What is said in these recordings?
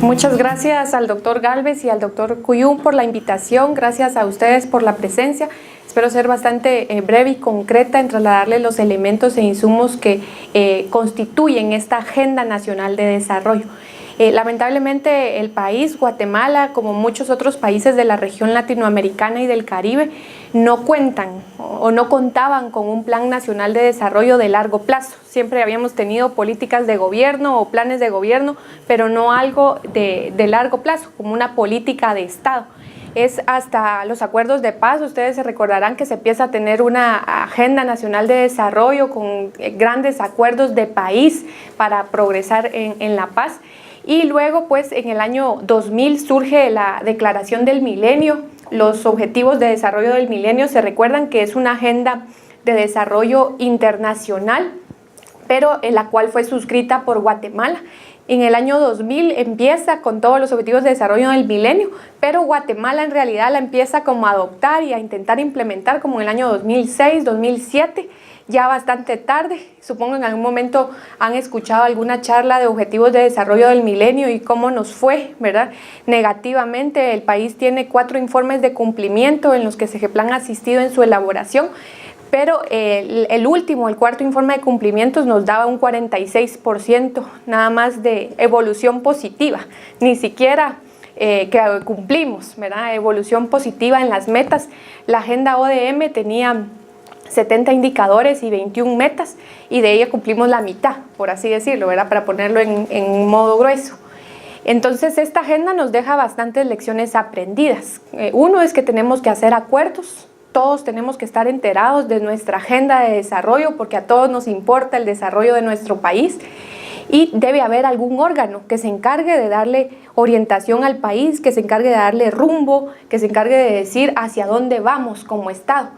Muchas gracias al doctor Galvez y al doctor Cuyún por la invitación, gracias a ustedes por la presencia. Espero ser bastante breve y concreta en trasladarles los elementos e insumos que constituyen esta Agenda Nacional de Desarrollo. Lamentablemente el país, Guatemala, como muchos otros países de la región latinoamericana y del Caribe, no cuentan o no contaban con un plan nacional de desarrollo de largo plazo. Siempre habíamos tenido políticas de gobierno o planes de gobierno, pero no algo de largo plazo, como una política de Estado. Es hasta los acuerdos de paz, ustedes se recordarán que se empieza a tener una agenda nacional de desarrollo con grandes acuerdos de país para progresar en la paz. Y luego, pues, en el año 2000 surge la Declaración del Milenio. Los Objetivos de Desarrollo del Milenio, se recuerdan que es una agenda de desarrollo internacional, pero en la cual fue suscrita por Guatemala. En el año 2000 empieza con todos los Objetivos de Desarrollo del Milenio, pero Guatemala en realidad la empieza como a adoptar y a intentar implementar como en el año 2006, 2007, ya bastante tarde. Supongo en algún momento han escuchado alguna charla de Objetivos de Desarrollo del Milenio y cómo nos fue, ¿verdad? Negativamente. El país tiene 4 informes de cumplimiento en los que CEGEPLAN ha asistido en su elaboración, pero el último, el 4º informe de cumplimientos nos daba un 46% nada más de evolución positiva, ni siquiera que cumplimos, ¿verdad? Evolución positiva en las metas. La agenda ODM tenía 70 indicadores y 21 metas, y de ella cumplimos la mitad, por así decirlo, ¿verdad? Para ponerlo en modo grueso. Entonces esta agenda nos deja bastantes lecciones aprendidas. Uno es que tenemos que hacer acuerdos. Todos tenemos que estar enterados de nuestra agenda de desarrollo porque a todos nos importa el desarrollo de nuestro país, y debe haber algún órgano que se encargue de darle orientación al país, que se encargue de darle rumbo, que se encargue de decir hacia dónde vamos como Estado.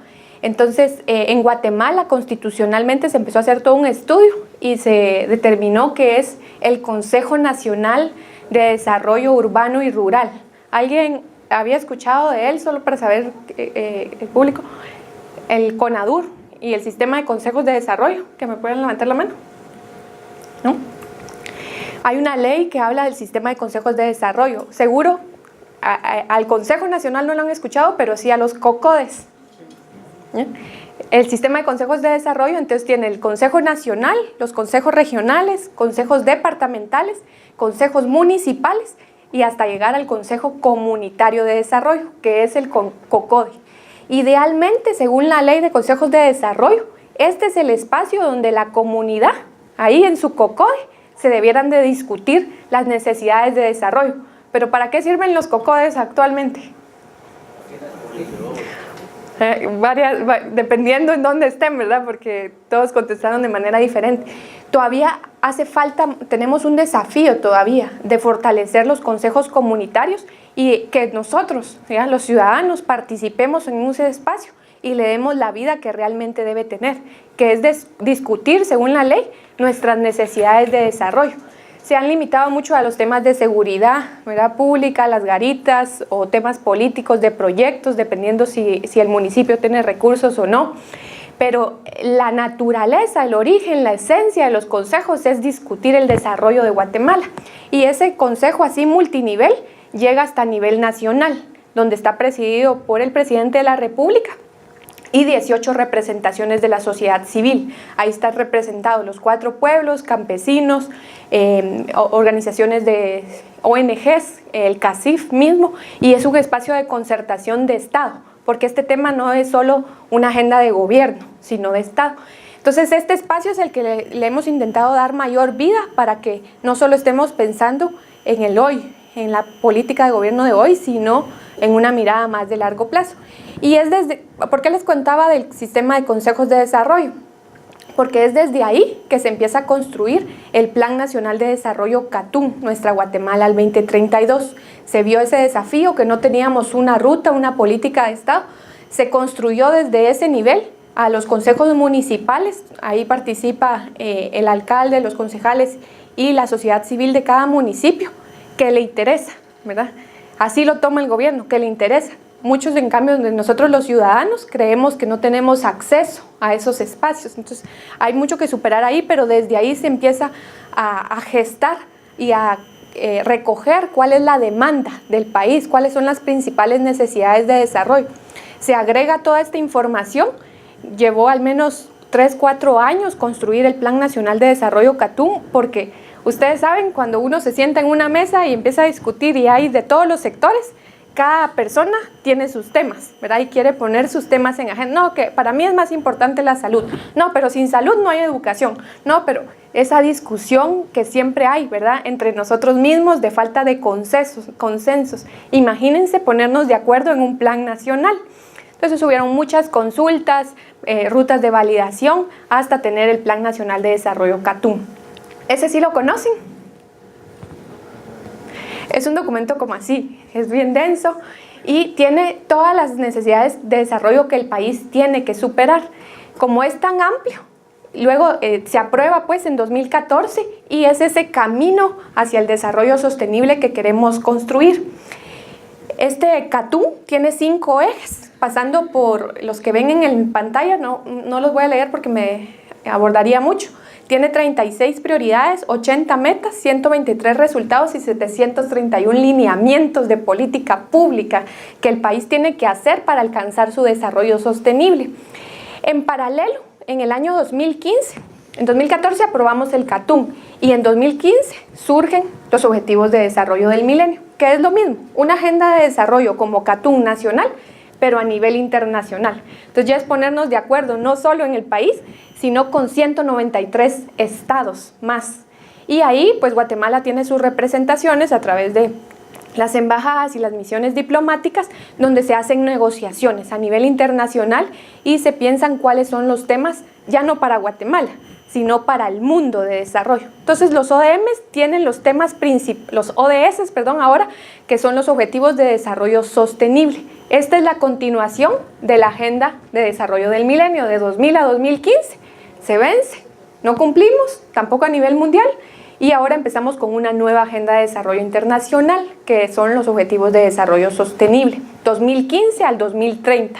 Entonces, en Guatemala constitucionalmente se empezó a hacer todo un estudio y se determinó que es el Consejo Nacional de Desarrollo Urbano y Rural. ¿Alguien había escuchado de él? Solo para saber el público. El CONADUR y el Sistema de Consejos de Desarrollo, que me pueden levantar la mano. ¿No? Hay una ley que habla del Sistema de Consejos de Desarrollo. Seguro al Consejo Nacional no lo han escuchado, pero sí a los COCODES. El Sistema de Consejos de Desarrollo entonces tiene el Consejo Nacional, los consejos regionales, consejos departamentales, consejos municipales y hasta llegar al Consejo Comunitario de Desarrollo, que es el COCODE. Idealmente, según la Ley de Consejos de Desarrollo, este es el espacio donde la comunidad, ahí en su COCODE, se debieran de discutir las necesidades de desarrollo. Pero ¿para qué sirven los COCODES actualmente? Dependiendo en dónde estén, ¿verdad? Porque todos contestaron de manera diferente. Todavía hace falta, tenemos un desafío todavía de fortalecer los consejos comunitarios y que nosotros, ¿ya?, los ciudadanos, participemos en ese espacio y le demos la vida que realmente debe tener, que es discutir, según la ley, nuestras necesidades de desarrollo. Se han limitado mucho a los temas de seguridad, ¿verdad?, pública, las garitas o temas políticos de proyectos, dependiendo si el municipio tiene recursos o no. Pero la naturaleza, el origen, la esencia de los consejos es discutir el desarrollo de Guatemala. Y ese consejo así multinivel llega hasta nivel nacional, donde está presidido por el presidente de la República y 18 representaciones de la sociedad civil. Ahí están representados los 4 pueblos, campesinos, organizaciones de ONGs, el CACIF mismo, y es un espacio de concertación de Estado, porque este tema no es solo una agenda de gobierno, sino de Estado. Entonces este espacio es el que le hemos intentado dar mayor vida para que no solo estemos pensando en el hoy, en la política de gobierno de hoy, sino en una mirada más de largo plazo. Y es ¿por qué les contaba del Sistema de Consejos de Desarrollo? Porque es desde ahí que se empieza a construir el Plan Nacional de Desarrollo CATUM, Nuestra Guatemala al 2032. Se vio ese desafío, que no teníamos una ruta, una política de Estado. Se construyó desde ese nivel a los consejos municipales. Ahí participa el alcalde, los concejales y la sociedad civil de cada municipio, que le interesa, ¿verdad? Así lo toma el gobierno, que le interesa. Muchos, en cambio, de nosotros los ciudadanos creemos que no tenemos acceso a esos espacios. Entonces, hay mucho que superar ahí, pero desde ahí se empieza a gestar y a recoger cuál es la demanda del país, cuáles son las principales necesidades de desarrollo. Se agrega toda esta información, llevó al menos 3-4 años construir el Plan Nacional de Desarrollo Catún, porque ustedes saben, cuando uno se sienta en una mesa y empieza a discutir y hay de todos los sectores, cada persona tiene sus temas, ¿verdad? Y quiere poner sus temas en agenda. No, que para mí es más importante la salud. No, pero sin salud no hay educación. No, pero esa discusión que siempre hay, ¿verdad? Entre nosotros mismos de falta de consensos. Imagínense ponernos de acuerdo en un plan nacional. Entonces hubieron muchas consultas, rutas de validación, hasta tener el Plan Nacional de Desarrollo Catún. ¿Ese sí lo conocen? Es un documento como así, es bien denso y tiene todas las necesidades de desarrollo que el país tiene que superar. Como es tan amplio, luego se aprueba pues en 2014 y es ese camino hacia el desarrollo sostenible que queremos construir. Este Catún tiene 5 ejes, pasando por los que ven en pantalla, no los voy a leer porque me abordaría mucho. Tiene 36 prioridades, 80 metas, 123 resultados y 731 lineamientos de política pública que el país tiene que hacer para alcanzar su desarrollo sostenible. En paralelo, en el año 2015, en 2014 aprobamos el Catún y en 2015 surgen los Objetivos de Desarrollo del Milenio, que es lo mismo, una agenda de desarrollo como Catún nacional, pero a nivel internacional. Entonces ya es ponernos de acuerdo no solo en el país, sino con 193 estados más. Y ahí pues Guatemala tiene sus representaciones a través de las embajadas y las misiones diplomáticas, donde se hacen negociaciones a nivel internacional y se piensan cuáles son los temas, ya no para Guatemala, sino para el mundo de desarrollo. Entonces los ODMs tienen los temas los ODS, ahora, que son los Objetivos de Desarrollo Sostenible. Esta es la continuación de la Agenda de Desarrollo del Milenio de 2000 a 2015. Se vence, no cumplimos, tampoco a nivel mundial, y ahora empezamos con una nueva Agenda de Desarrollo Internacional, que son los Objetivos de Desarrollo Sostenible, 2015 al 2030.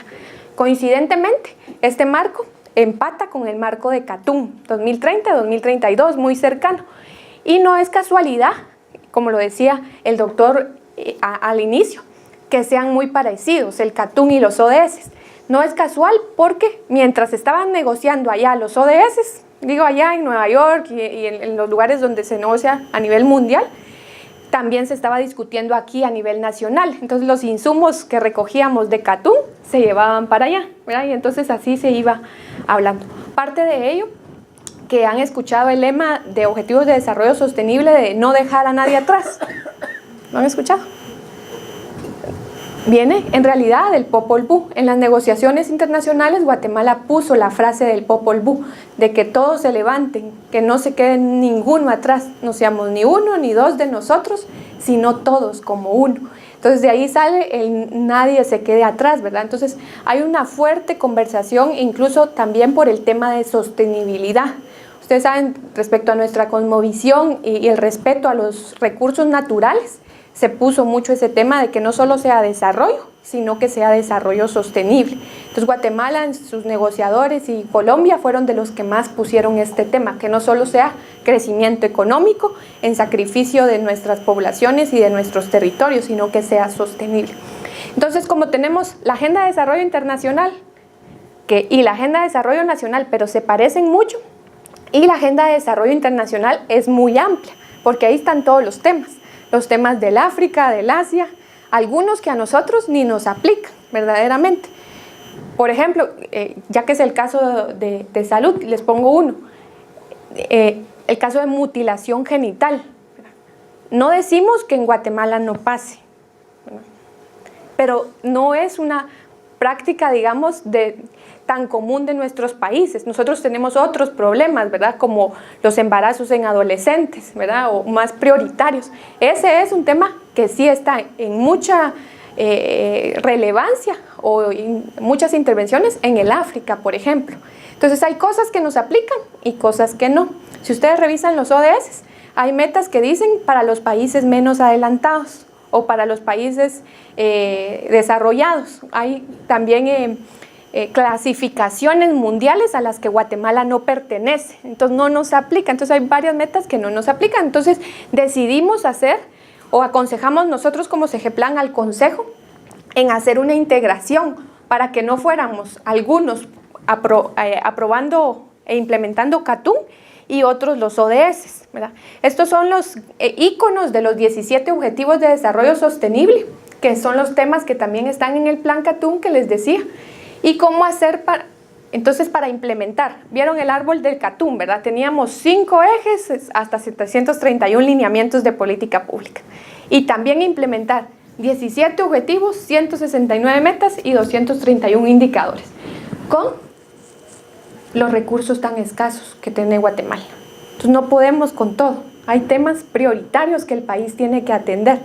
Coincidentemente, este marco empata con el marco de Catún, 2030-2032, muy cercano. Y no es casualidad, como lo decía el doctor al inicio, que sean muy parecidos, el Catún y los ODS. No es casual porque mientras estaban negociando allá los ODS, digo allá en Nueva York y en los lugares donde se negocia a nivel mundial, también se estaba discutiendo aquí a nivel nacional. Entonces los insumos que recogíamos de Catún se llevaban para allá, ¿verdad? Y entonces así se iba hablando. Parte de ello, que han escuchado el lema de Objetivos de Desarrollo Sostenible de no dejar a nadie atrás. ¿Lo han escuchado? Viene en realidad del Popol Vuh. En las negociaciones internacionales Guatemala puso la frase del Popol Vuh, de que todos se levanten, que no se quede ninguno atrás, no seamos ni uno ni dos de nosotros, sino todos como uno. Entonces de ahí sale el nadie se quede atrás, ¿verdad? Entonces hay una fuerte conversación incluso también por el tema de sostenibilidad. Ustedes saben, respecto a nuestra cosmovisión y el respeto a los recursos naturales, se puso mucho ese tema de que no solo sea desarrollo, sino que sea desarrollo sostenible. Entonces Guatemala, en sus negociadores, y Colombia fueron de los que más pusieron este tema, que no solo sea crecimiento económico en sacrificio de nuestras poblaciones y de nuestros territorios, sino que sea sostenible. Entonces, como tenemos la Agenda de Desarrollo Internacional y la Agenda de Desarrollo Nacional, pero se parecen mucho, y la Agenda de Desarrollo Internacional es muy amplia, porque ahí están todos los temas del África, del Asia, algunos que a nosotros ni nos aplican verdaderamente. Por ejemplo, ya que es el caso de salud, les pongo uno, el caso de mutilación genital. No decimos que en Guatemala no pase, pero no es una práctica, digamos, tan común de nuestros países. Nosotros tenemos otros problemas, ¿verdad? Como los embarazos en adolescentes, ¿verdad? O más prioritarios. Ese es un tema que sí está en mucha relevancia o en muchas intervenciones en el África, por ejemplo. Entonces hay cosas que nos aplican y cosas que no. Si ustedes revisan los ODS, hay metas que dicen para los países menos adelantados o para los países desarrollados. Hay también clasificaciones mundiales a las que Guatemala no pertenece, entonces no nos aplica, entonces hay varias metas que no nos aplican, entonces decidimos hacer o aconsejamos nosotros como CEGEPLAN al Consejo en hacer una integración para que no fuéramos algunos aprobando e implementando CATUM y otros los ODS, ¿verdad? Estos son los íconos de los 17 Objetivos de Desarrollo Sostenible, que son los temas que también están en el Plan CATUM que les decía. ¿Y cómo hacer entonces para implementar? Vieron el árbol del CATUM, ¿verdad? Teníamos 5 ejes hasta 731 lineamientos de política pública. Y también implementar 17 objetivos, 169 metas y 231 indicadores, con los recursos tan escasos que tiene Guatemala. Entonces no podemos con todo. Hay temas prioritarios que el país tiene que atender.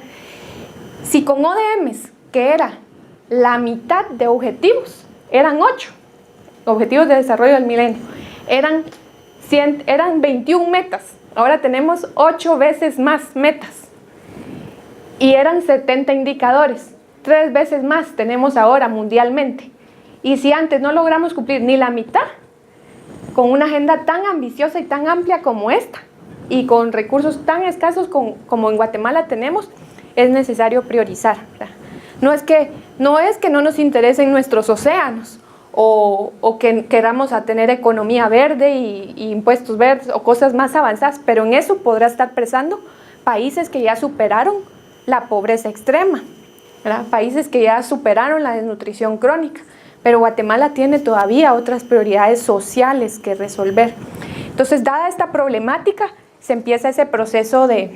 Si con ODMs, que era la mitad de objetivos, eran 8 objetivos de desarrollo del milenio, eran 21 metas, ahora tenemos 8 veces más metas y eran 70 indicadores, 3 veces más tenemos ahora mundialmente. Y si antes no logramos cumplir ni la mitad, con una agenda tan ambiciosa y tan amplia como esta y con recursos tan escasos como en Guatemala tenemos, es necesario priorizar, ¿verdad? No es que no nos interesen nuestros océanos o que queramos a tener economía verde y impuestos verdes o cosas más avanzadas, pero en eso podrá estar pensando países que ya superaron la pobreza extrema, ¿verdad? Países que ya superaron la desnutrición crónica, pero Guatemala tiene todavía otras prioridades sociales que resolver. Entonces, dada esta problemática, se empieza ese proceso de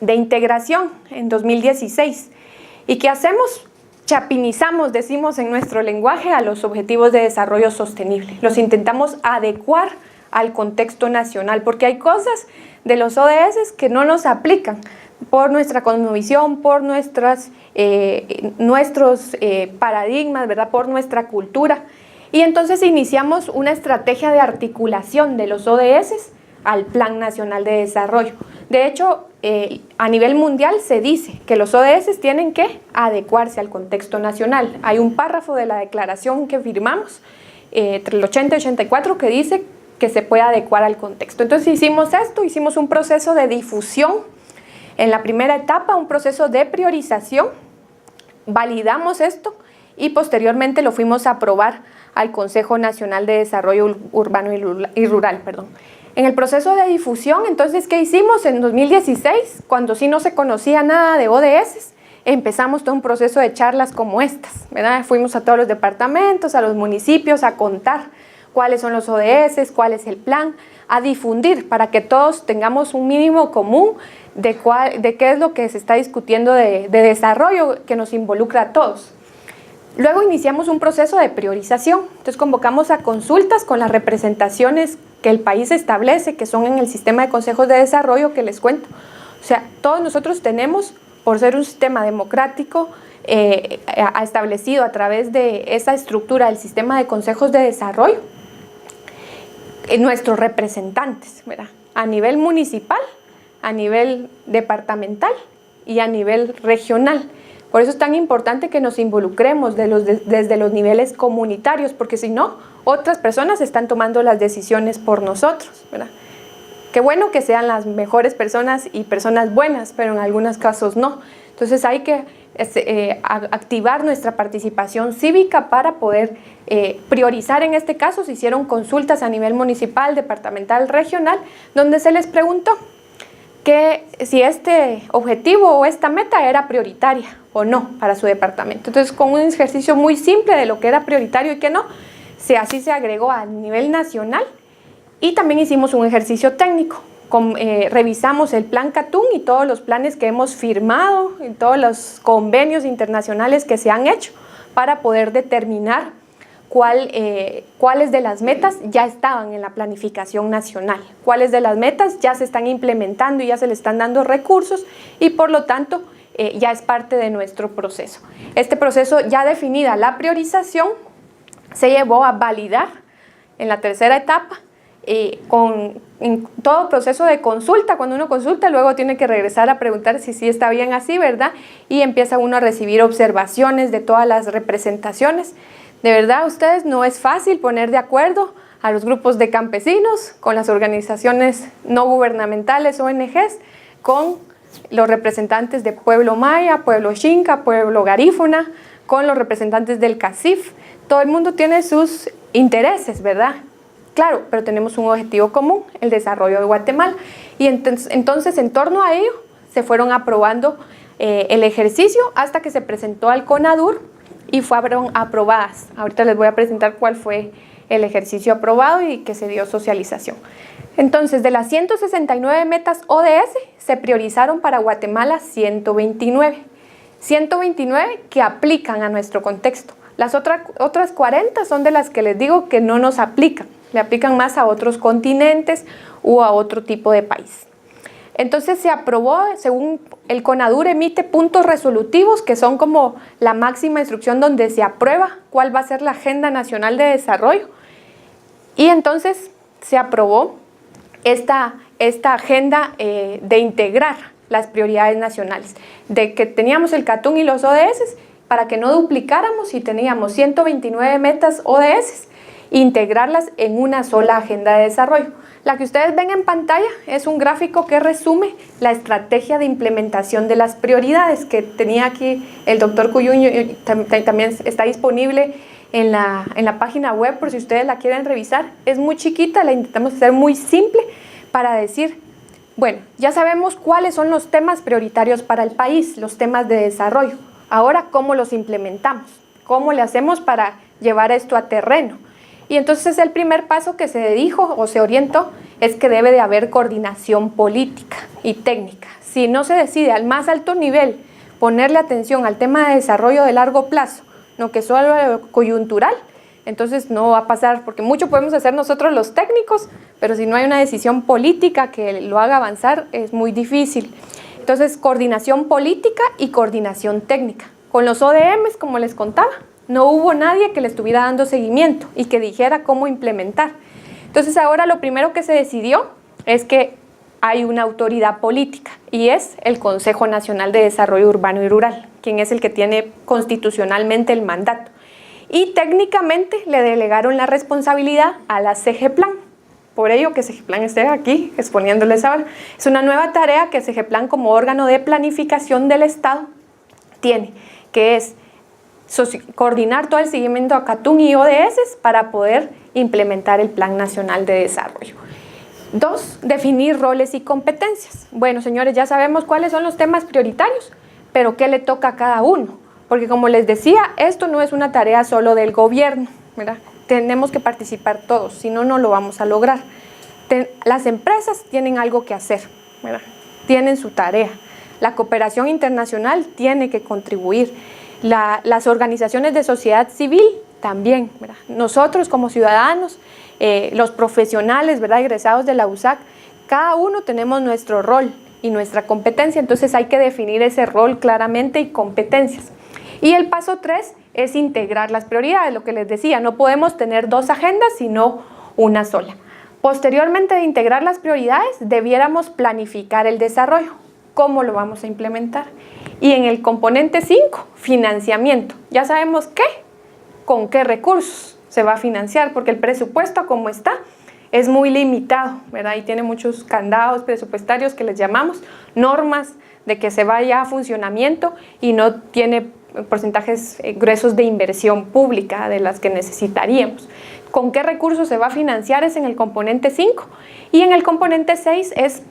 integración en 2016. ¿Y qué hacemos? Chapinizamos, decimos en nuestro lenguaje, a los objetivos de desarrollo sostenible. Los intentamos adecuar al contexto nacional, porque hay cosas de los ODS que no nos aplican por nuestra cosmovisión, por nuestros paradigmas, ¿verdad? Por nuestra cultura. Y entonces iniciamos una estrategia de articulación de los ODS al Plan Nacional de Desarrollo. De hecho, a nivel mundial se dice que los ODS tienen que adecuarse al contexto nacional. Hay un párrafo de la declaración que firmamos, entre el 80 y 84, que dice que se puede adecuar al contexto. Entonces hicimos esto, hicimos un proceso de difusión. En la primera etapa, un proceso de priorización, validamos esto y posteriormente lo fuimos a aprobar al Consejo Nacional de Desarrollo Urbano y Rural. En el proceso de difusión, entonces, ¿qué hicimos? En 2016, cuando sí no se conocía nada de ODS, empezamos todo un proceso de charlas como estas, ¿verdad? Fuimos a todos los departamentos, a los municipios, a contar cuáles son los ODS, cuál es el plan, a difundir para que todos tengamos un mínimo común de qué es lo que se está discutiendo de desarrollo que nos involucra a todos. Luego iniciamos un proceso de priorización, entonces convocamos a consultas con las representaciones que el país establece, que son en el sistema de consejos de desarrollo que les cuento. O sea, todos nosotros tenemos, por ser un sistema democrático establecido a través de esa estructura del sistema de consejos de desarrollo, nuestros representantes, ¿verdad? A nivel municipal, a nivel departamental y a nivel regional. Por eso es tan importante que nos involucremos desde los niveles comunitarios, porque si no, otras personas están tomando las decisiones por nosotros, ¿verdad? Qué bueno que sean las mejores personas y personas buenas, pero en algunos casos no. Entonces hay que activar nuestra participación cívica para poder priorizar. En este caso se hicieron consultas a nivel municipal, departamental, regional, donde se les preguntó que si este objetivo o esta meta era prioritaria o no para su departamento. Entonces, con un ejercicio muy simple de lo que era prioritario y que no, así se agregó a nivel nacional. Y también hicimos un ejercicio técnico. Revisamos el plan CATUM y todos los planes que hemos firmado y todos los convenios internacionales que se han hecho para poder determinar cuáles de las metas ya estaban en la planificación nacional, cuáles de las metas ya se están implementando y ya se le están dando recursos y por lo tanto ya es parte de nuestro proceso. Este proceso, ya definida la priorización, se llevó a validar en la tercera etapa en todo proceso de consulta. Cuando uno consulta, luego tiene que regresar a preguntar si sí está bien así, ¿verdad? Y empieza uno a recibir observaciones de todas las representaciones. De verdad, ustedes no es fácil poner de acuerdo a los grupos de campesinos, con las organizaciones no gubernamentales, ONGs, con los representantes de Pueblo Maya, Pueblo Xinca, Pueblo Garífuna, con los representantes del CACIF. Todo el mundo tiene sus intereses, ¿verdad? Claro, pero tenemos un objetivo común, el desarrollo de Guatemala. Y entonces en torno a ello, se fueron aprobando el ejercicio hasta que se presentó al CONADUR y fueron aprobadas. Ahorita les voy a presentar cuál fue el ejercicio aprobado y que se dio socialización. Entonces, de las 169 metas ODS, se priorizaron para Guatemala 129. 129 que aplican a nuestro contexto. Las otras 40 son de las que les digo que no nos aplican. Le aplican más a otros continentes u a otro tipo de país. Entonces se aprobó, según el CONADUR emite puntos resolutivos que son como la máxima instrucción donde se aprueba cuál va a ser la Agenda Nacional de Desarrollo. Y entonces se aprobó esta agenda de integrar las prioridades nacionales, de que teníamos el CATUN y los ODS para que no duplicáramos y teníamos 129 metas ODS, integrarlas en una sola agenda de desarrollo. La que ustedes ven en pantalla es un gráfico que resume la estrategia de implementación de las prioridades que tenía aquí el doctor Cuyuño, también está disponible en la página web por si ustedes la quieren revisar. Es muy chiquita, la intentamos hacer muy simple para decir, bueno, ya sabemos cuáles son los temas prioritarios para el país, los temas de desarrollo. Ahora, ¿cómo los implementamos? ¿Cómo le hacemos para llevar esto a terreno? Y entonces el primer paso que se dijo o se orientó es que debe de haber coordinación política y técnica. Si no se decide al más alto nivel ponerle atención al tema de desarrollo de largo plazo, no que solo coyuntural, entonces no va a pasar, porque mucho podemos hacer nosotros los técnicos, pero si no hay una decisión política que lo haga avanzar, es muy difícil. Entonces, coordinación política y coordinación técnica. Con los ODMs, como les contaba, no hubo nadie que le estuviera dando seguimiento y que dijera cómo implementar. Entonces, ahora lo primero que se decidió es que hay una autoridad política y es el Consejo Nacional de Desarrollo Urbano y Rural, quien es el que tiene constitucionalmente el mandato. Y técnicamente le delegaron la responsabilidad a la CGPLAN. Por ello que CGPLAN esté aquí exponiéndoles ahora. Es una nueva tarea que CGPLAN como órgano de planificación del Estado tiene, que es coordinar todo el seguimiento a CATUN y ODS para poder implementar el Plan Nacional de Desarrollo. 2, definir roles y competencias. Bueno, señores, ya sabemos cuáles son los temas prioritarios, pero ¿qué le toca a cada uno? Porque como les decía, esto no es una tarea solo del gobierno, ¿verdad? Tenemos que participar todos, si no, no lo vamos a lograr. Las empresas tienen algo que hacer, ¿verdad? Tienen su tarea. La cooperación internacional tiene que contribuir. Las organizaciones de sociedad civil también, ¿verdad? Nosotros como ciudadanos, los profesionales, ¿verdad?, egresados de la USAC, cada uno tenemos nuestro rol y nuestra competencia, entonces hay que definir ese rol claramente y competencias. Y el paso 3 es integrar las prioridades, lo que les decía, no podemos tener 2 agendas, sino una sola. Posteriormente de integrar las prioridades, debiéramos planificar el desarrollo. ¿Cómo lo vamos a implementar? Y en el componente 5, financiamiento. Ya sabemos qué, con qué recursos se va a financiar, porque el presupuesto como está es muy limitado, ¿verdad? Y tiene muchos candados presupuestarios que les llamamos, normas de que se vaya a funcionamiento y no tiene porcentajes gruesos de inversión pública de las que necesitaríamos. ¿Con qué recursos se va a financiar? Es en el componente 5. Y en el componente 6 es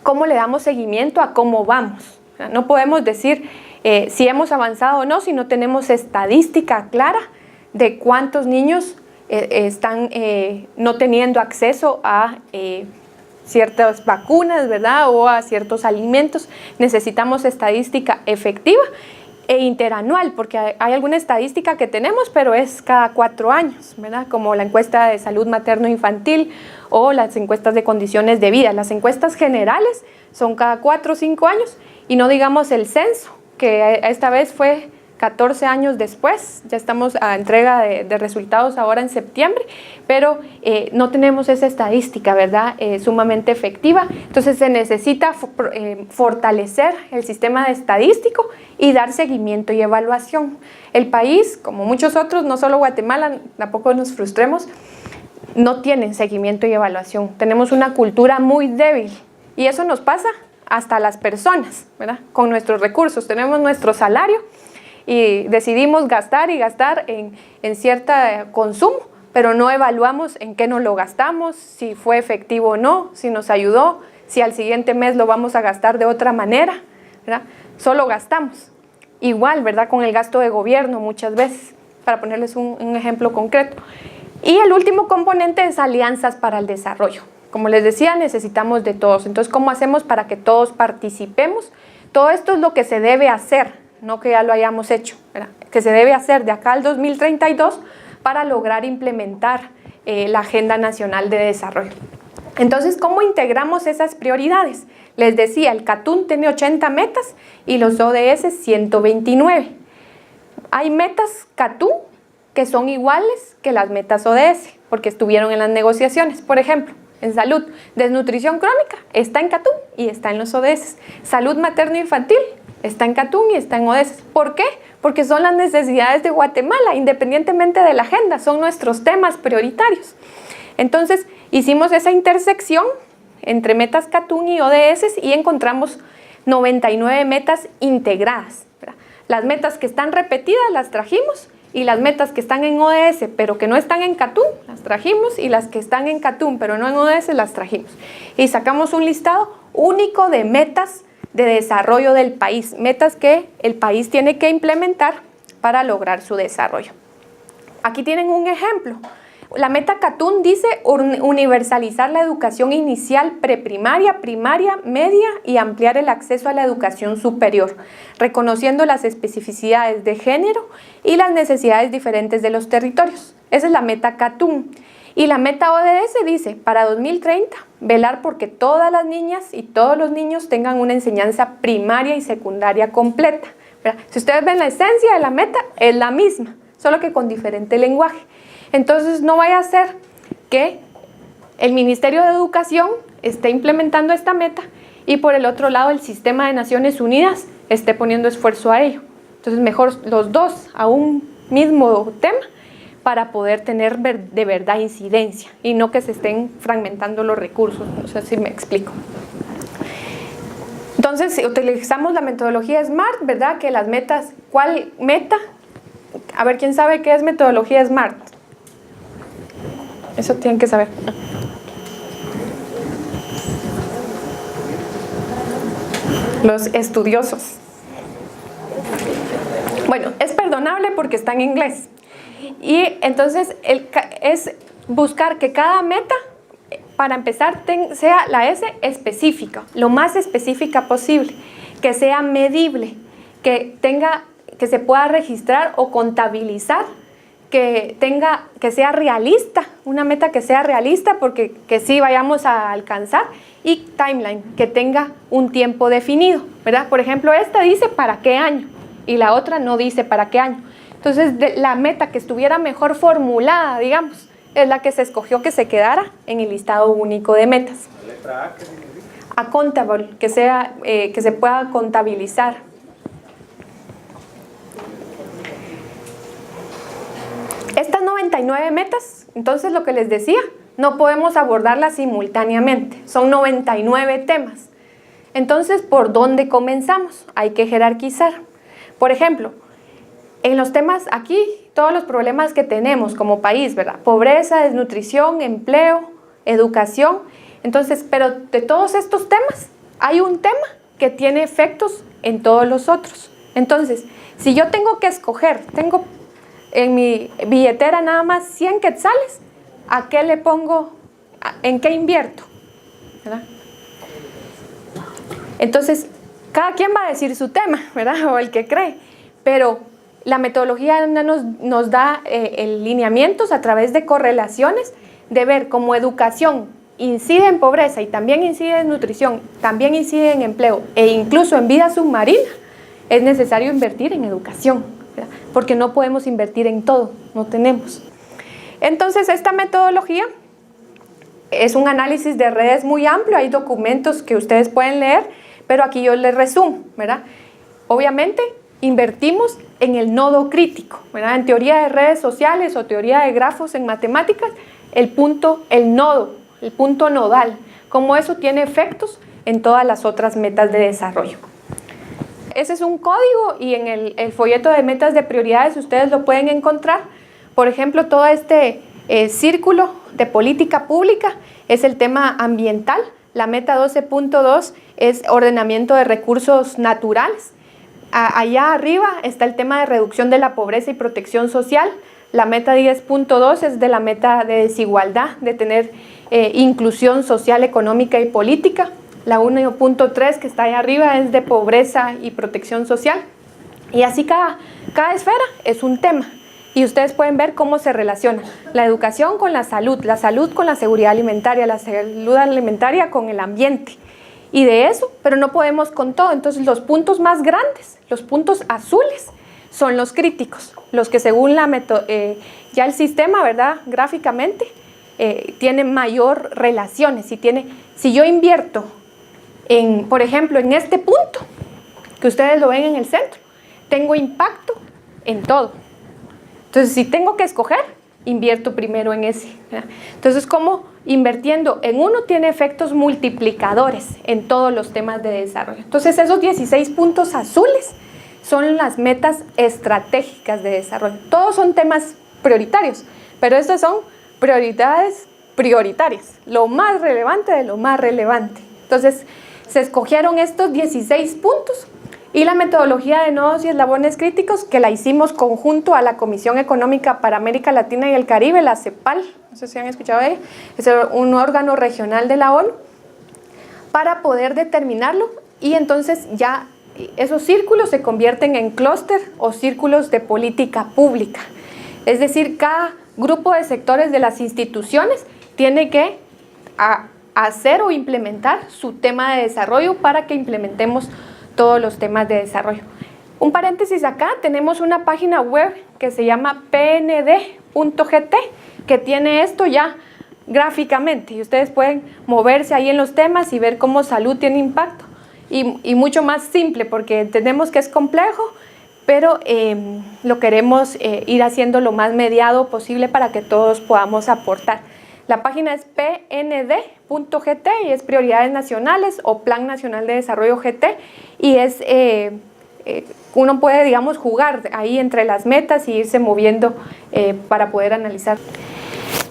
cómo le damos seguimiento a cómo vamos. O sea, no podemos decir si hemos avanzado o no si no tenemos estadística clara de cuántos niños están no teniendo acceso a ciertas vacunas, ¿verdad?, o a ciertos alimentos. Necesitamos estadística efectiva e interanual, porque hay alguna estadística que tenemos, pero es cada 4 años, ¿verdad?, como la encuesta de salud materno-infantil o las encuestas de condiciones de vida. Las encuestas generales son cada 4 o 5 años, y no digamos el censo, que esta vez fue 14 años después, ya estamos a entrega de resultados ahora en septiembre, pero no tenemos esa estadística, ¿verdad? Sumamente efectiva. Entonces se necesita fortalecer el sistema estadístico y dar seguimiento y evaluación. El país, como muchos otros, no solo Guatemala, tampoco nos frustremos, no tienen seguimiento y evaluación. Tenemos una cultura muy débil y eso nos pasa hasta las personas, ¿verdad? Con nuestros recursos, tenemos nuestro salario y decidimos gastar y gastar en cierto consumo, pero no evaluamos en qué nos lo gastamos, si fue efectivo o no, si nos ayudó, si al siguiente mes lo vamos a gastar de otra manera, ¿verdad? Solo gastamos. Igual, ¿verdad? Con el gasto de gobierno muchas veces, para ponerles un ejemplo concreto. Y el último componente es alianzas para el desarrollo. Como les decía, necesitamos de todos. Entonces, ¿cómo hacemos para que todos participemos? Todo esto es lo que se debe hacer, no que ya lo hayamos hecho, ¿verdad? Que se debe hacer de acá al 2032 para lograr implementar la Agenda Nacional de Desarrollo. Entonces, ¿cómo integramos esas prioridades? Les decía, el CATUN tiene 80 metas y los ODS 129. Hay metas CATUN que son iguales que las metas ODS, porque estuvieron en las negociaciones. Por ejemplo, en salud, desnutrición crónica está en CATUN y está en los ODS. Salud materno-infantil está en CATUN y está en ODS. ¿Por qué? Porque son las necesidades de Guatemala, independientemente de la agenda, son nuestros temas prioritarios. Entonces, hicimos esa intersección entre metas CATUN y ODS y encontramos 99 metas integradas, ¿verdad? Las metas que están repetidas las trajimos y las metas que están en ODS pero que no están en CATUN las trajimos y las que están en CATUN pero no en ODS las trajimos. Y sacamos un listado único de metas de desarrollo del país, metas que el país tiene que implementar para lograr su desarrollo. Aquí tienen un ejemplo. La meta CATUN dice universalizar la educación inicial, preprimaria, primaria, media y ampliar el acceso a la educación superior, reconociendo las especificidades de género y las necesidades diferentes de los territorios. Esa es la meta CATUN. Y la meta ODS dice, para 2030, velar porque todas las niñas y todos los niños tengan una enseñanza primaria y secundaria completa, ¿verdad? Si ustedes ven la esencia de la meta, es la misma, solo que con diferente lenguaje. Entonces no vaya a ser que el Ministerio de Educación esté implementando esta meta y por el otro lado el sistema de Naciones Unidas esté poniendo esfuerzo a ello. Entonces mejor los dos a un mismo tema para poder tener de verdad incidencia y no que se estén fragmentando los recursos. No sé si me explico. Entonces si utilizamos la metodología SMART, ¿verdad? Que las metas, ¿cuál meta? A ver, ¿quién sabe qué es metodología SMART? Eso tienen que saber. Los estudiosos. Bueno, es perdonable porque está en inglés. Y entonces es buscar que cada meta, para empezar, sea la S específica, lo más específica posible, que sea medible, que se pueda registrar o contabilizar, que sea realista, una meta que sea realista porque que sí vayamos a alcanzar, y timeline, que tenga un tiempo definido, ¿verdad? Por ejemplo, esta dice para qué año y la otra no dice para qué año. Entonces, la meta que estuviera mejor formulada, digamos, es la que se escogió que se quedara en el listado único de metas. ¿La letra A qué significa? Accountable, que se pueda contabilizar. Estas 99 metas, entonces lo que les decía, no podemos abordarlas simultáneamente, son 99 temas. Entonces, ¿por dónde comenzamos? Hay que jerarquizar. Por ejemplo, en los temas aquí, todos los problemas que tenemos como país, ¿verdad? Pobreza, desnutrición, empleo, educación. Entonces, pero de todos estos temas, hay un tema que tiene efectos en todos los otros. Entonces, si yo tengo que escoger, tengo en mi billetera nada más 100 quetzales, ¿a qué le pongo? ¿En qué invierto? ¿Verdad? Entonces, cada quien va a decir su tema, ¿verdad? O el que cree, pero la metodología nos da lineamientos a través de correlaciones, de ver cómo educación incide en pobreza y también incide en nutrición, también incide en empleo e incluso en vida submarina, es necesario invertir en educación. porque no podemos invertir en todo, no tenemos. Entonces, esta metodología es un análisis de redes muy amplio, hay documentos que ustedes pueden leer, pero aquí yo les resumo, ¿verdad? Obviamente, invertimos en el nodo crítico, ¿verdad? En teoría de redes sociales o teoría de grafos en matemáticas, el nodo, el punto nodal, cómo eso tiene efectos en todas las otras metas de desarrollo. Ese es un código y en el folleto de metas de prioridades ustedes lo pueden encontrar. Por ejemplo, todo este círculo de política pública es el tema ambiental. La meta 12.2 es ordenamiento de recursos naturales. Allá arriba está el tema de reducción de la pobreza y protección social. La meta 10.2 es de la meta de desigualdad, de tener inclusión social, económica y política. La 1.3 que está ahí arriba es de pobreza y protección social. Y así cada esfera es un tema. Y ustedes pueden ver cómo se relaciona la educación con la salud con la seguridad alimentaria, la salud alimentaria con el ambiente. Y de eso, pero no podemos con todo. Entonces los puntos más grandes, los puntos azules, son los críticos, los que según ya el sistema, ¿verdad? Gráficamente, tiene mayor relaciones. Si yo invierto por ejemplo, en este punto, que ustedes lo ven en el centro, tengo impacto en todo. Entonces, si tengo que escoger, invierto primero en ese, ¿verdad? Entonces, como invirtiendo en uno tiene efectos multiplicadores en todos los temas de desarrollo. Entonces, esos 16 puntos azules son las metas estratégicas de desarrollo. Todos son temas prioritarios, pero estos son prioridades prioritarias, lo más relevante de lo más relevante. Entonces, se escogieron estos 16 puntos y la metodología de nodos y eslabones críticos que la hicimos conjunto a la Comisión Económica para América Latina y el Caribe, la CEPAL, no sé si han escuchado de ella, es un órgano regional de la ONU, para poder determinarlo y entonces ya esos círculos se convierten en clúster o círculos de política pública. Es decir, cada grupo de sectores de las instituciones tiene que hacer o implementar su tema de desarrollo para que implementemos todos los temas de desarrollo. Un paréntesis acá, tenemos una página web que se llama pnd.gt que tiene esto ya gráficamente y ustedes pueden moverse ahí en los temas y ver cómo salud tiene impacto y mucho más simple porque entendemos que es complejo, pero lo queremos ir haciendo lo más mediado posible para que todos podamos aportar. La página es pnd.gt y es Prioridades Nacionales o Plan Nacional de Desarrollo GT y es, uno puede, digamos, jugar ahí entre las metas y irse moviendo para poder analizar.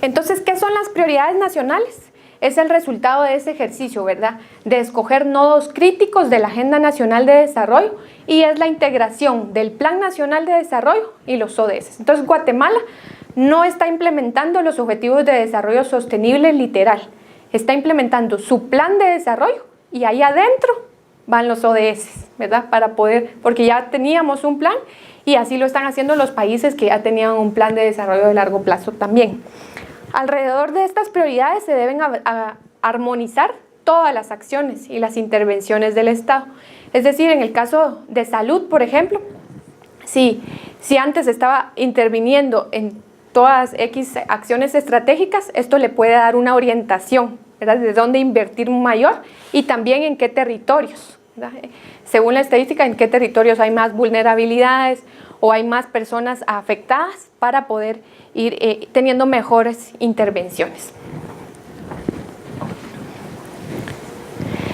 Entonces, ¿qué son las prioridades nacionales? Es el resultado de ese ejercicio, ¿verdad? De escoger nodos críticos de la Agenda Nacional de Desarrollo y es la integración del Plan Nacional de Desarrollo y los ODS. Entonces, Guatemala no está implementando los Objetivos de Desarrollo Sostenible literal, está implementando su plan de desarrollo y ahí adentro van los ODS, ¿verdad? Porque ya teníamos un plan y así lo están haciendo los países que ya tenían un plan de desarrollo de largo plazo también. Alrededor de estas prioridades se deben armonizar todas las acciones y las intervenciones del Estado. Es decir, en el caso de salud, por ejemplo, si antes estaba interviniendo en todas X acciones estratégicas, esto le puede dar una orientación, ¿verdad? De dónde invertir mayor y también en qué territorios, ¿verdad? Según la estadística, en qué territorios hay más vulnerabilidades o hay más personas afectadas para poder ir teniendo mejores intervenciones.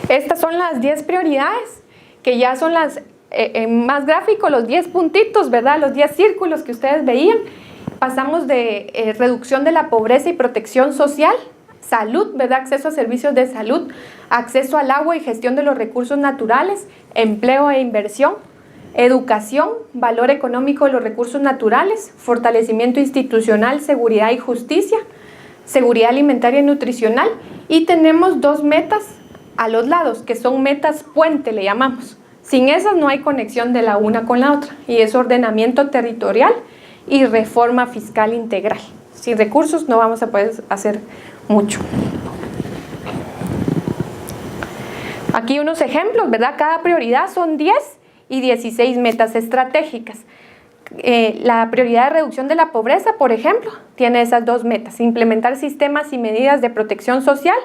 Estas son las 10 prioridades, que ya son las más gráficos, los 10 puntitos, ¿verdad? Los 10 círculos que ustedes veían. Pasamos de reducción de la pobreza y protección social, salud, ¿verdad? Acceso a servicios de salud, acceso al agua y gestión de los recursos naturales, empleo e inversión, educación, valor económico de los recursos naturales, fortalecimiento institucional, seguridad y justicia, seguridad alimentaria y nutricional, y tenemos 2 metas a los lados, que son metas puente, le llamamos. Sin esas no hay conexión de la una con la otra, y es ordenamiento territorial y reforma fiscal integral. Sin recursos no vamos a poder hacer mucho. Aquí unos ejemplos, ¿verdad? Cada prioridad son 10 y 16 metas estratégicas. La prioridad de reducción de la pobreza, por ejemplo, tiene esas dos metas: implementar sistemas y medidas de protección social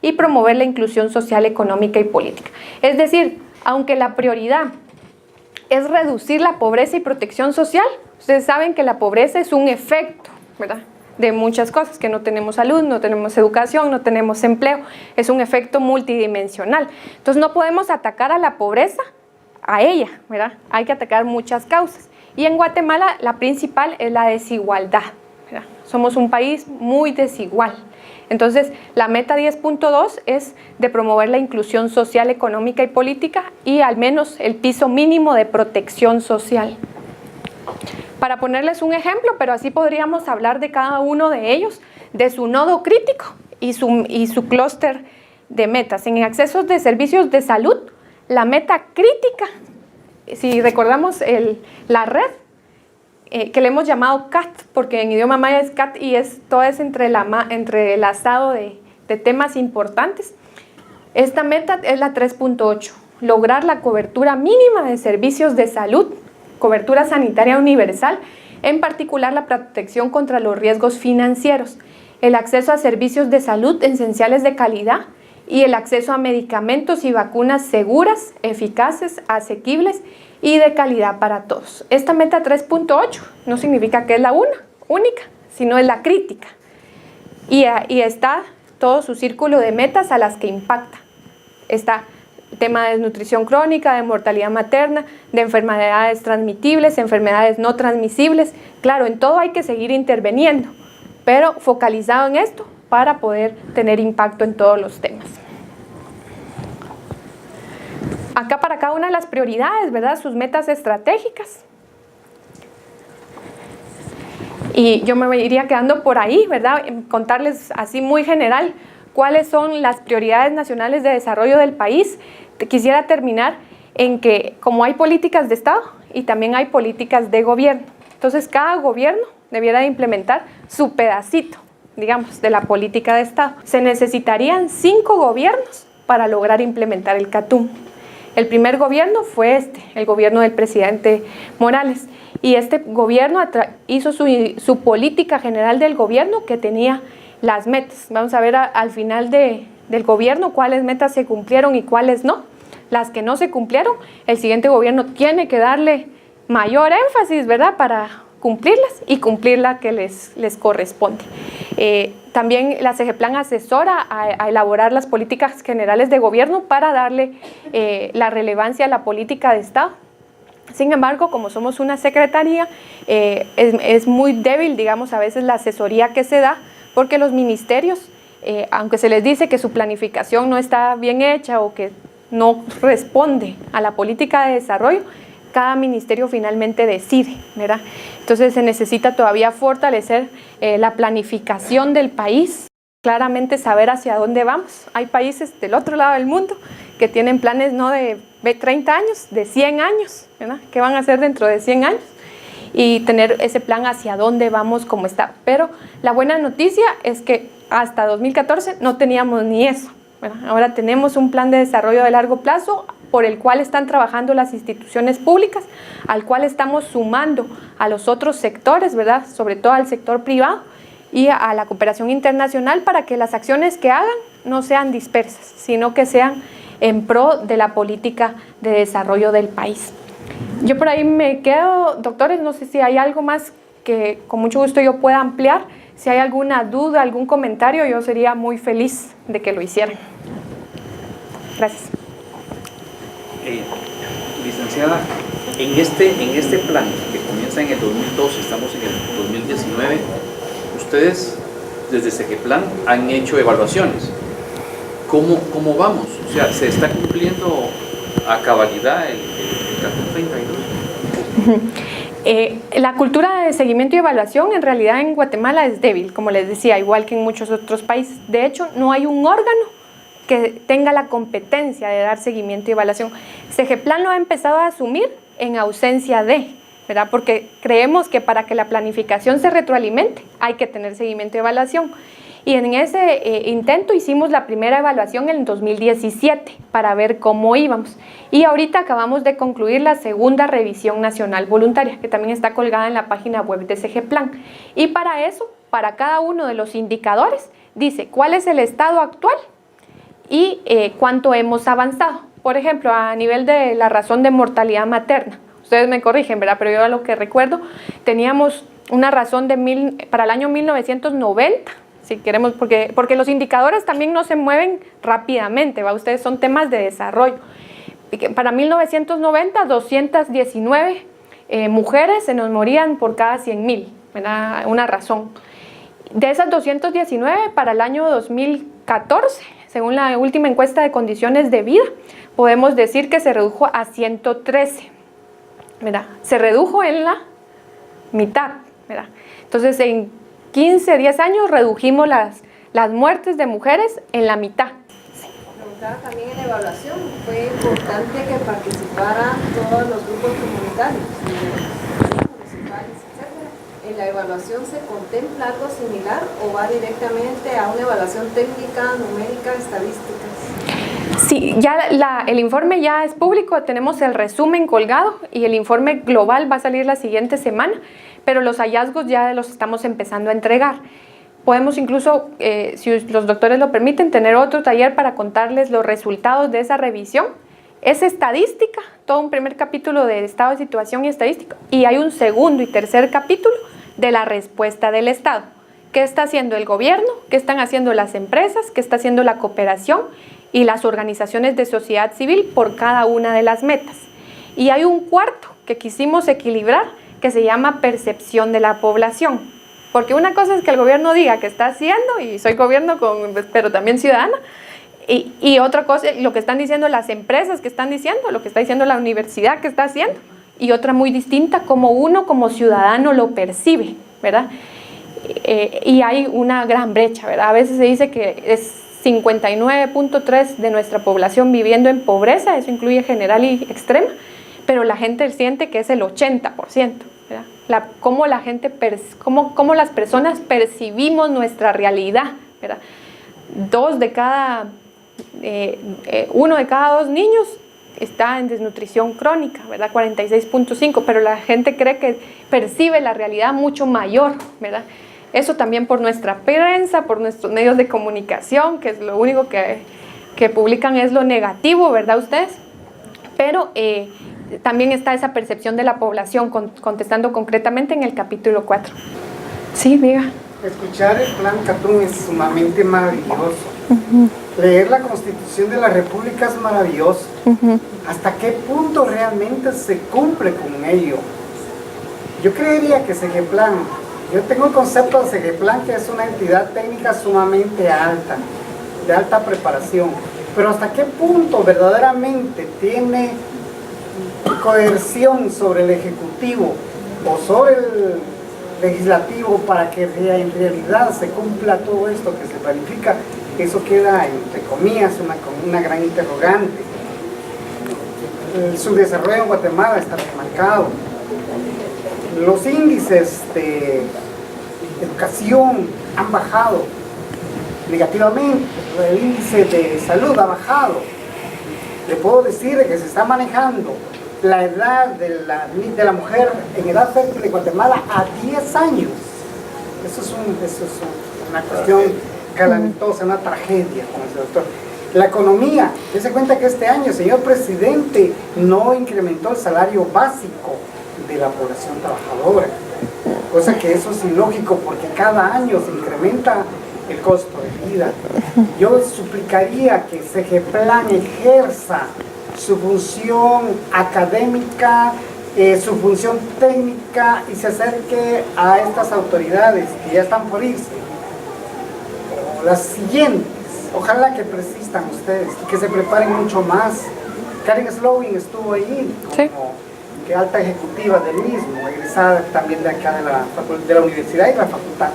y promover la inclusión social, económica y política. Es decir, aunque la prioridad es reducir la pobreza y protección social, ustedes saben que la pobreza es un efecto, ¿verdad?, de muchas cosas, que no tenemos salud, no tenemos educación, no tenemos empleo, es un efecto multidimensional. Entonces no podemos atacar a la pobreza, a ella, ¿verdad? Hay que atacar muchas causas. Y en Guatemala la principal es la desigualdad, ¿verdad? Somos un país muy desigual. Entonces la meta 10.2 es de promover la inclusión social, económica y política y al menos el piso mínimo de protección social. Para ponerles un ejemplo, pero así podríamos hablar de cada uno de ellos, de su nodo crítico y su clúster de metas. En accesos de servicios de salud, la meta crítica, si recordamos la red, que le hemos llamado CAT, porque en idioma maya es CAT y todo es entrelazado de temas importantes. Esta meta es la 3.8, lograr la cobertura mínima de servicios de salud, cobertura sanitaria universal, en particular la protección contra los riesgos financieros, el acceso a servicios de salud esenciales de calidad y el acceso a medicamentos y vacunas seguras, eficaces, asequibles y de calidad para todos. Esta meta 3.8 no significa que es la única, sino es la crítica. Y está todo su círculo de metas a las que impacta. Está el tema de desnutrición crónica, de mortalidad materna, de enfermedades transmitibles, enfermedades no transmisibles. Claro, en todo hay que seguir interviniendo, pero focalizado en esto para poder tener impacto en todos los temas. Acá para cada una de las prioridades, ¿verdad?, sus metas estratégicas. Y yo me iría quedando por ahí, ¿verdad?, contarles así muy general cuáles son las prioridades nacionales de desarrollo del país. Quisiera terminar en que como hay políticas de Estado y también hay políticas de gobierno, entonces cada gobierno debiera de implementar su pedacito, digamos, de la política de Estado. Se necesitarían 5 gobiernos para lograr implementar el CATUM. El primer gobierno fue el gobierno del presidente Morales, y este gobierno hizo su política general del gobierno, que tenía las metas. Vamos a ver al final del gobierno cuáles metas se cumplieron y cuáles no. Las que no se cumplieron, el siguiente gobierno tiene que darle mayor énfasis, ¿verdad?, para cumplirlas y cumplir la que les corresponde. También la CEGEPLAN asesora a elaborar las políticas generales de gobierno para darle la relevancia a la política de Estado. Sin embargo, como somos una secretaría, es muy débil, digamos, a veces la asesoría que se da, porque los ministerios, aunque se les dice que su planificación no está bien hecha o que no responde a la política de desarrollo, cada ministerio finalmente decide, ¿verdad? Entonces se necesita todavía fortalecer la planificación del país, claramente saber hacia dónde vamos. Hay países del otro lado del mundo que tienen planes no de 30 años, de 100 años, ¿verdad?, ¿qué van a hacer dentro de 100 años? Y tener ese plan hacia dónde vamos, cómo está. Pero la buena noticia es que hasta 2014 no teníamos ni eso, ¿verdad? Ahora tenemos un plan de desarrollo de largo plazo por el cual están trabajando las instituciones públicas, al cual estamos sumando a los otros sectores, ¿verdad?, sobre todo al sector privado y a la cooperación internacional, para que las acciones que hagan no sean dispersas, sino que sean en pro de la política de desarrollo del país. Yo por ahí me quedo, doctores, no sé si hay algo más que con mucho gusto yo pueda ampliar. Si hay alguna duda, algún comentario, yo sería muy feliz de que lo hicieran. Gracias. Licenciada, en este plan que comienza en el 2012, estamos en el 2019, ustedes desde CEGEPLAN han hecho evaluaciones. ¿Cómo vamos? O sea, ¿se está cumpliendo a cabalidad el CATUM 32? La cultura de seguimiento y evaluación en realidad en Guatemala es débil, como les decía, igual que en muchos otros países. De hecho, no hay un órgano que tenga la competencia de dar seguimiento y evaluación. CEGEPLAN lo ha empezado a asumir en ausencia de, ¿verdad?, porque creemos que para que la planificación se retroalimente hay que tener seguimiento y evaluación. Y en ese intento hicimos la primera evaluación en el 2017 para ver cómo íbamos. Y ahorita acabamos de concluir la segunda revisión nacional voluntaria, que también está colgada en la página web de SGPlan. Y para eso, para cada uno de los indicadores, dice cuál es el estado actual y cuánto hemos avanzado. Por ejemplo, a nivel de la razón de mortalidad materna, ustedes me corrigen, ¿verdad? Pero yo a lo que recuerdo, teníamos una razón para el año 1990, si queremos, porque los indicadores también no se mueven rápidamente, ¿va? Ustedes son temas de desarrollo. Para 1990, 219 mujeres se nos morían por cada 100.000, ¿verdad? Una razón. De esas 219, para el año 2014, según la última encuesta de condiciones de vida, podemos decir que se redujo a 113, ¿verdad? Se redujo en la mitad, ¿verdad? Entonces, en 15, 10 años redujimos las muertes de mujeres en la mitad. Preguntaba también en la evaluación, fue importante que participaran todos los grupos comunitarios, municipales, etc. ¿En la evaluación se contempla algo similar o va directamente a una evaluación técnica, numérica, estadísticas? Sí, ya el informe ya es público, tenemos el resumen colgado y el informe global va a salir la siguiente semana, pero los hallazgos ya los estamos empezando a entregar. Podemos incluso, si los doctores lo permiten, tener otro taller para contarles los resultados de esa revisión. Es estadística, todo un primer capítulo de estado de situación y estadística, y hay un segundo y tercer capítulo de la respuesta del Estado. ¿Qué está haciendo el gobierno? ¿Qué están haciendo las empresas? ¿Qué está haciendo la cooperación y las organizaciones de sociedad civil por cada una de las metas? Y hay un cuarto que quisimos equilibrar, que se llama percepción de la población. Porque una cosa es que el gobierno diga que está haciendo, y soy gobierno, pero también ciudadana, y otra cosa, lo que están diciendo las empresas que están diciendo, lo que está diciendo la universidad que está haciendo, y otra muy distinta, como uno como ciudadano lo percibe, ¿verdad? Y hay una gran brecha, ¿verdad? A veces se dice que es 59.3% de nuestra población viviendo en pobreza, eso incluye general y extrema, pero la gente siente que es el 80%, ¿verdad? Cómo las personas percibimos nuestra realidad, ¿verdad? Uno de cada dos niños está en desnutrición crónica, ¿verdad? 46.5%, pero la gente cree que percibe la realidad mucho mayor, ¿verdad? Eso también por nuestra prensa, por nuestros medios de comunicación, que es lo único que publican es lo negativo, ¿verdad ustedes? Pero también está esa percepción de la población, contestando concretamente en el capítulo 4. Sí, diga. Escuchar el Plan Catún es sumamente maravilloso. Leer la Constitución de la República es maravilloso. ¿Hasta qué punto realmente se cumple con ello? Yo creería que SGPlan, yo tengo el concepto de SGPlan, que es una entidad técnica sumamente alta, de alta preparación, pero ¿hasta qué punto verdaderamente tiene coerción sobre el Ejecutivo o sobre el Legislativo para que en realidad se cumpla todo esto que se planifica? Eso queda, entre comillas, una gran interrogante. El subdesarrollo en Guatemala está remarcado. Los índices de educación han bajado negativamente, el índice de salud ha bajado. Le puedo decir que se está manejando la edad de la mujer en edad fértil en Guatemala a 10 años. Eso es una cuestión calamitosa, una tragedia, como dice el doctor. La economía, dése cuenta que este año el señor presidente no incrementó el salario básico de la población trabajadora, cosa que eso es ilógico porque cada año se incrementa el costo de vida. Yo suplicaría que SGPlan ejerza su función académica, su función técnica y se acerque a estas autoridades que ya están por irse, o las siguientes. Ojalá que persistan ustedes y que se preparen mucho más. Karen Slowin estuvo ahí como que alta ejecutiva del mismo, egresada también de acá de la universidad y la facultad.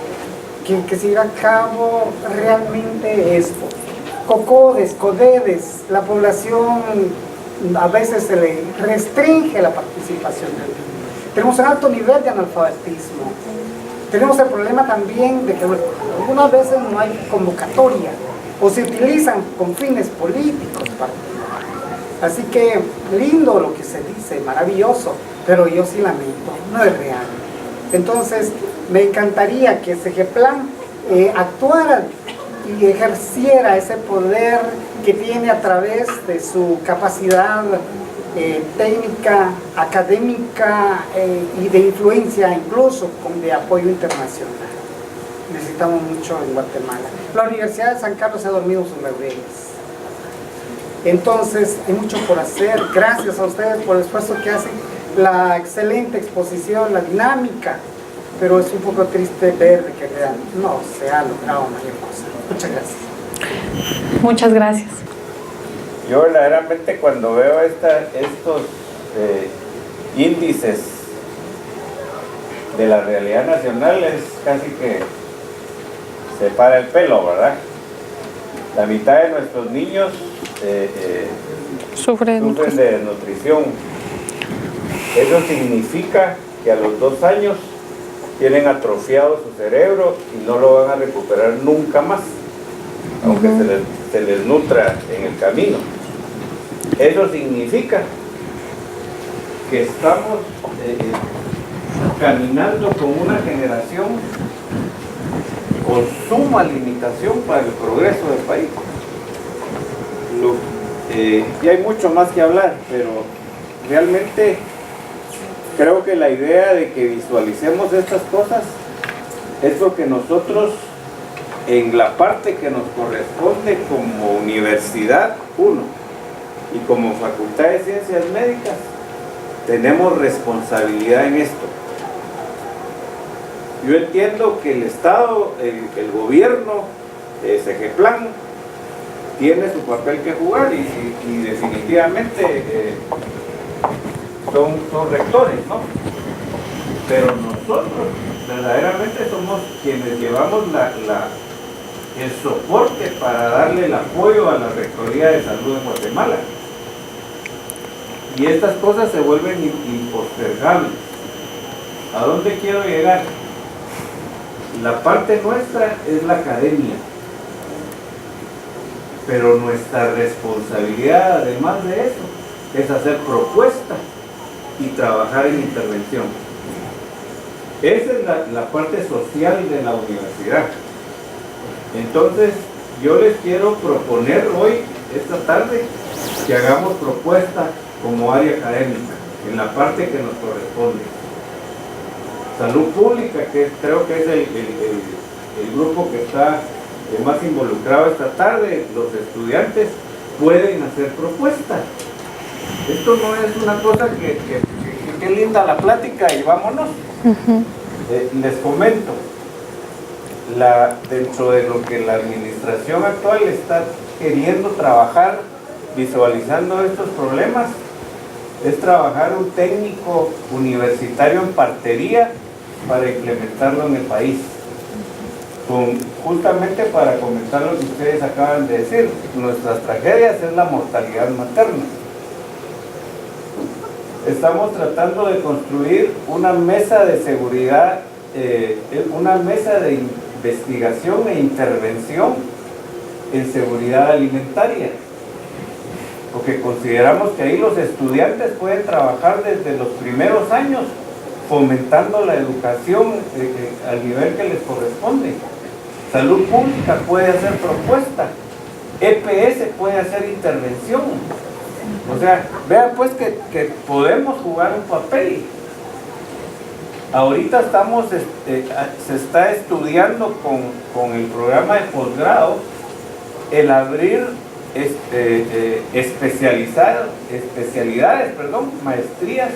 Que se lleve a cabo realmente esto. COCODES, CODEDES, la población a veces se le restringe la participación del niño. Tenemos un alto nivel de analfabetismo. Tenemos el problema también de que algunas veces no hay convocatoria o se utilizan con fines políticos. Así que lindo lo que se dice, maravilloso, pero yo sí lamento, no es real. Entonces me encantaría que Segeplan actuara y ejerciera ese poder que tiene a través de su capacidad técnica, académica y de influencia, incluso de apoyo internacional. Necesitamos mucho en Guatemala. La Universidad de San Carlos se ha dormido sus laureles. Entonces, hay mucho por hacer. Gracias a ustedes por el esfuerzo que hacen, la excelente exposición, la dinámica, pero es un poco triste ver que no se ha logrado mayor cosa. Muchas gracias. Muchas gracias. Yo verdaderamente cuando veo estos índices de la realidad nacional es casi que se para el pelo, ¿verdad? La mitad de nuestros niños Sufren de desnutrición. Eso significa que a los 2 años tienen atrofiado su cerebro y no lo van a recuperar nunca más, aunque se les nutra en el camino. Eso significa que estamos caminando con una generación con suma limitación para el progreso del país. Y hay mucho más que hablar, pero realmente creo que la idea de que visualicemos estas cosas es lo que nosotros, en la parte que nos corresponde como universidad, y como Facultad de Ciencias Médicas, tenemos responsabilidad en esto. Yo entiendo que el Estado, el gobierno, Segeplan, tiene su papel que jugar y definitivamente son rectores, ¿no? Pero nosotros verdaderamente somos quienes llevamos el soporte para darle el apoyo a la Rectoría de Salud en Guatemala. Y estas cosas se vuelven impostergables. ¿A dónde quiero llegar? La parte nuestra es la academia, pero nuestra responsabilidad, además de eso, es hacer propuestas y trabajar en intervención. Esa es la parte social de la universidad. Entonces, yo les quiero proponer hoy, esta tarde, que hagamos propuestas como área académica, en la parte que nos corresponde. Salud pública, que creo que es el grupo que está más involucrado esta tarde, los estudiantes pueden hacer propuestas. Esto no es una cosa que qué linda la plática y vámonos. Les comento, dentro de lo que la administración actual está queriendo trabajar, visualizando estos problemas, es trabajar un técnico universitario en partería para implementarlo en el país. Justamente para comentar lo que ustedes acaban de decir, nuestras tragedias es la mortalidad materna. Estamos tratando de construir una mesa de seguridad, una mesa de investigación e intervención en seguridad alimentaria, porque consideramos que ahí los estudiantes pueden trabajar desde los primeros años fomentando la educación al nivel que les corresponde. Salud pública puede hacer propuesta, EPS puede hacer intervención. O sea, vean pues que podemos jugar un papel. Ahorita se está estudiando con el programa de posgrado el abrir maestrías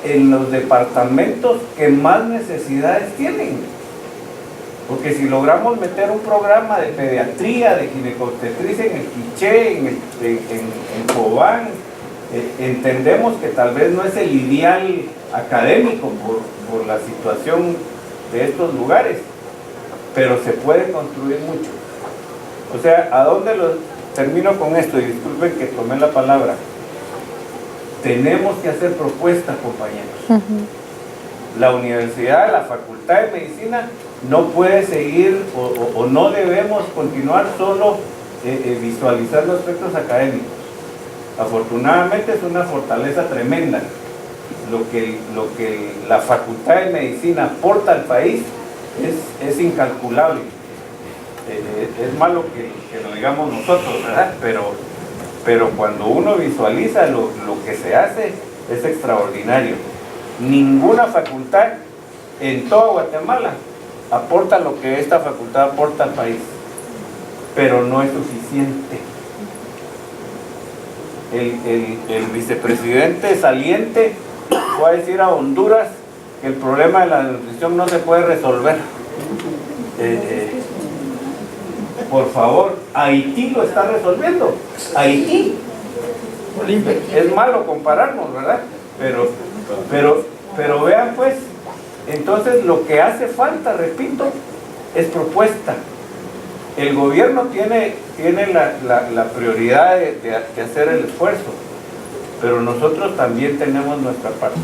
en los departamentos que más necesidades tienen. Porque si logramos meter un programa de pediatría, de ginecobstetricia en el Quiché, en Cobán, entendemos que tal vez no es el ideal académico por la situación de estos lugares, pero se puede construir mucho. O sea, ¿a dónde termino con esto? Y disculpen que tomé la palabra. Tenemos que hacer propuestas, compañeros. La universidad, la Facultad de Medicina no puede seguir o no debemos continuar solo visualizando aspectos académicos. Afortunadamente es una fortaleza tremenda. Lo que la Facultad de Medicina aporta al país es incalculable. Es malo que lo digamos nosotros, ¿verdad? Pero cuando uno visualiza lo que se hace es extraordinario. Ninguna facultad en toda Guatemala aporta lo que esta facultad aporta al país, pero no es suficiente. El vicepresidente saliente fue a decir a Honduras que el problema de la nutrición no se puede resolver. Por favor, Haití lo está resolviendo. Haití. Es malo compararnos, ¿verdad? Pero vean pues, entonces lo que hace falta, repito, es propuesta. El gobierno tiene la prioridad de hacer el esfuerzo, pero nosotros también tenemos nuestra parte.